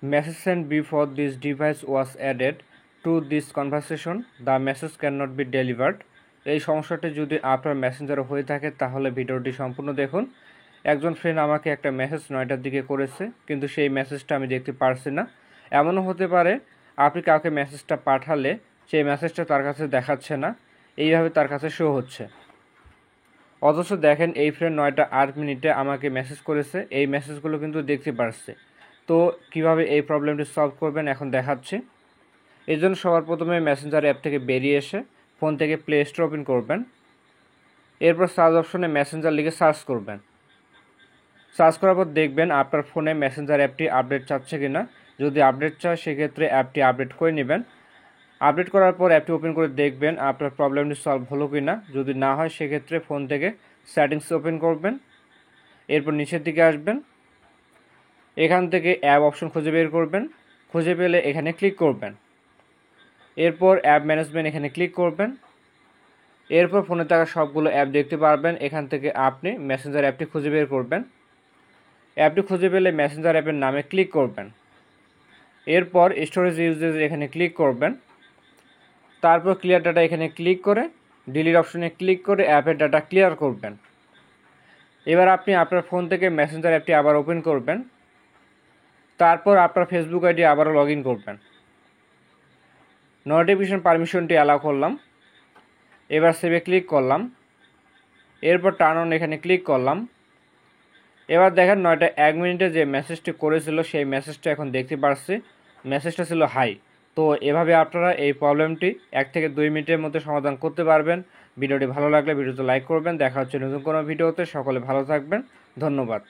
Message sent before this device was added to this conversation. The message cannot be delivered. এই সমস্যাটি যদি আপনার মেসেঞ্জারে হয়ে থাকে তাহলে ভিডিওটি সম্পূর্ণ দেখুন। একজন ফ্রেন্ড আমাকে একটা মেসেজ 9টার দিকে করেছে, কিন্তু সেই মেসেজটা আমি দেখতে পারছি না। এমনও হতে পারে আপনি কাউকে মেসেজটা পাঠালে সেই মেসেজটা তার কাছে দেখাচ্ছে না, এইভাবে তার কাছে শো হচ্ছে। অথচ দেখেন এই ফ্রেন্ড 9টা 8 মিনিটে আমাকে মেসেজ করেছে, এই মেসেজগুলো কিন্তু দেখতে পারছে। তো কিভাবে এই প্রবলেমটি সলভ করবেন এখন দেখাচ্ছি। এই জন্য সবার প্রথমে মেসেঞ্জার অ্যাপ থেকে বেরিয়ে এসে ফোন থেকে প্লে স্টোর ওপেন করবেন। এরপর সার্চ অপশনে মেসেঞ্জার লিখে সার্চ করবেন। সার্চ করার পর দেখবেন আপনার ফোনে মেসেঞ্জার অ্যাপটি আপডেট চাচ্ছে কি না। যদি আপডেট চায় সেক্ষেত্রে অ্যাপটি আপডেট করে নেবেন। আপডেট করার পর অ্যাপটি ওপেন করে দেখবেন আপনার প্রবলেমটি সলভ হলো কি না। যদি না হয় সেক্ষেত্রে ফোন থেকে সেটিংস ওপেন করবেন। এরপর নিচের দিকে আসবেন, এখান থেকে অ্যাপ অপশন খুঁজে বের করবেন। খুঁজে পেলে এখানে ক্লিক করবেন। এরপর অ্যাপ ম্যানেজমেন্ট এখানে ক্লিক করবেন। এরপর ফোনে থাকা সবগুলো অ্যাপ দেখতে পারবেন। এখান থেকে আপনি মেসেঞ্জার অ্যাপটি খুঁজে বের করবেন। অ্যাপটি খুঁজে পেলে মেসেঞ্জার অ্যাপের নামে ক্লিক করবেন। এরপর স্টোরেজ ইউজেজ এখানে ক্লিক করবেন। তারপর ক্লিয়ার ডাটা এখানে ক্লিক করে ডিলিট অপশনে ক্লিক করে অ্যাপের ডাটা ক্লিয়ার করবেন। এবার আপনি আপনার ফোন থেকে মেসেঞ্জার অ্যাপটি আবার ওপেন করবেন। তারপর আপনার ফেসবুক আইডি আবারও লগ ইন করবেন। নোটিফিকেশন পারমিশনটি অ্যালাউ করলাম। এবার সেভে ক্লিক করলাম। এরপর টার্ন অন এখানে ক্লিক করলাম। এবার দেখেন 9টা 1 মিনিটে যে মেসেজটি করেছিল সেই মেসেজটা এখন দেখতে পাচ্ছি। মেসেজটা ছিল হাই। তো এভাবে আপনারা এই প্রবলেমটি 1 থেকে 2 মিনিটের মধ্যে সমাধান করতে পারবেন। ভিডিওটি ভালো লাগলে ভিডিওতে লাইক করবেন। দেখা হচ্ছে নতুন কোনো ভিডিওতে। সকলে ভালো থাকবেন। ধন্যবাদ।